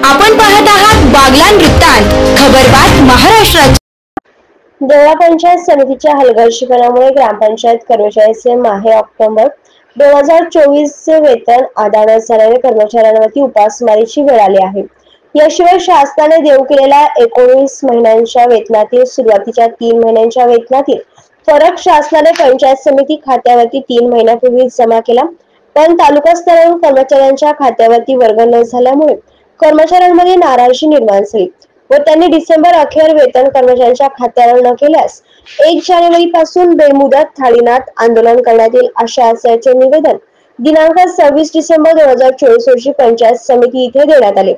आपण पाहत आहात बागलाण वृत्तांत, खबरबात महाराष्ट्राची। देवळा पंचायत समितीच्या हलगर्जीपणामुळे ग्रामपंचायत कर्मचाऱ्यांचे माहे ऑक्टोबर 2024 वेतन अदा न झाल्याने कर्मचाऱ्यांवरती उपासमारीची वेळ आली आहे। याशिवाय शासनाने देऊ केलेल्या 19 महिन्यांच्या वेतनातील सुरुवातीच्या 3 महिन्यांच्या वेतनातील फरक शासनाने पंचायत समिती खात्यावरती 3 महिन्यापूर्वी जमा केला, पण तालुका स्तरावरून कर्मचाऱ्यांच्या खात्यावरती वर्ग न झाल्यामुळे कर्मचाऱ्यांमध्ये नाराजी निर्माण झाली व त्यांनी डिसेंबर अखेर वेतन कर्मचाऱ्यांच्या खात्यावर न केल्यास 1 जानेवारी पासून बेमुदत थाळीनाथ आंदोलन करण्यात येईल असे असल्याचे निवेदन दिनांक 26 डिसेंबर 2024 रोजी पंचायत समिती इथे देण्यात आले।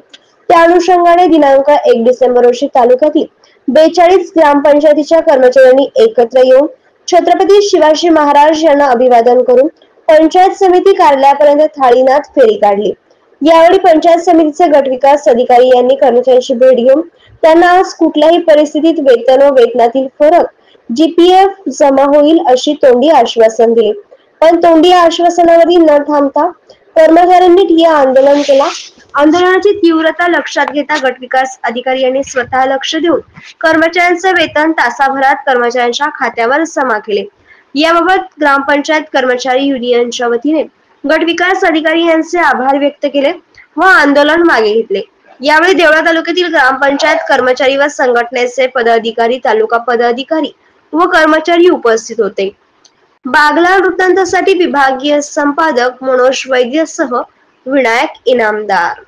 त्या अनुषंगाने दिनांक 1 डिसेंबर रोजी तालुक्यातील 42 ग्रामपंचायतीच्या कर्मचाऱ्यांनी एकत्र येऊन छत्रपती शिवाजी महाराज यांना अभिवादन करून पंचायत समिती कार्यालयापर्यंत थाळीनाथ फेरी काढली। यावेळी पंचायत समितीचे गट विकास अधिकारी यांनी कर्मचाऱ्यांची भेट घेऊन त्यांना आज कुठल्याही परिस्थितीत वेतन व वेतनातील फरक जीपीएफ जमा होईल अशी तोंडी आश्वासन दिले, पण तोंडी आश्वासनावरही न थांबता कर्मचाऱ्यांनी ठिय्या आंदोलन केला। आंदोलनाची तीव्रता लक्षात घेता गट विकास अधिकारी यांनी स्वतः लक्ष देऊन कर्मचाऱ्यांचे वेतन तासाभरात कर्मचाऱ्यांच्या खात्यावर जमा केले। याबाबत ग्रामपंचायत कर्मचारी युनियनच्या वतीने गट विकास अधिकारी यांचे आभार व्यक्त केले व आंदोलन मागे घेतले। यावेळी देवळा तालुक्यातील ग्रामपंचायत कर्मचारी व संघटनेचे पदाधिकारी, तालुका पदाधिकारी व कर्मचारी उपस्थित होते। बागलाण वृत्तांतासाठी विभागीय संपादक मनोज वैद्यसह विनायक इनामदार।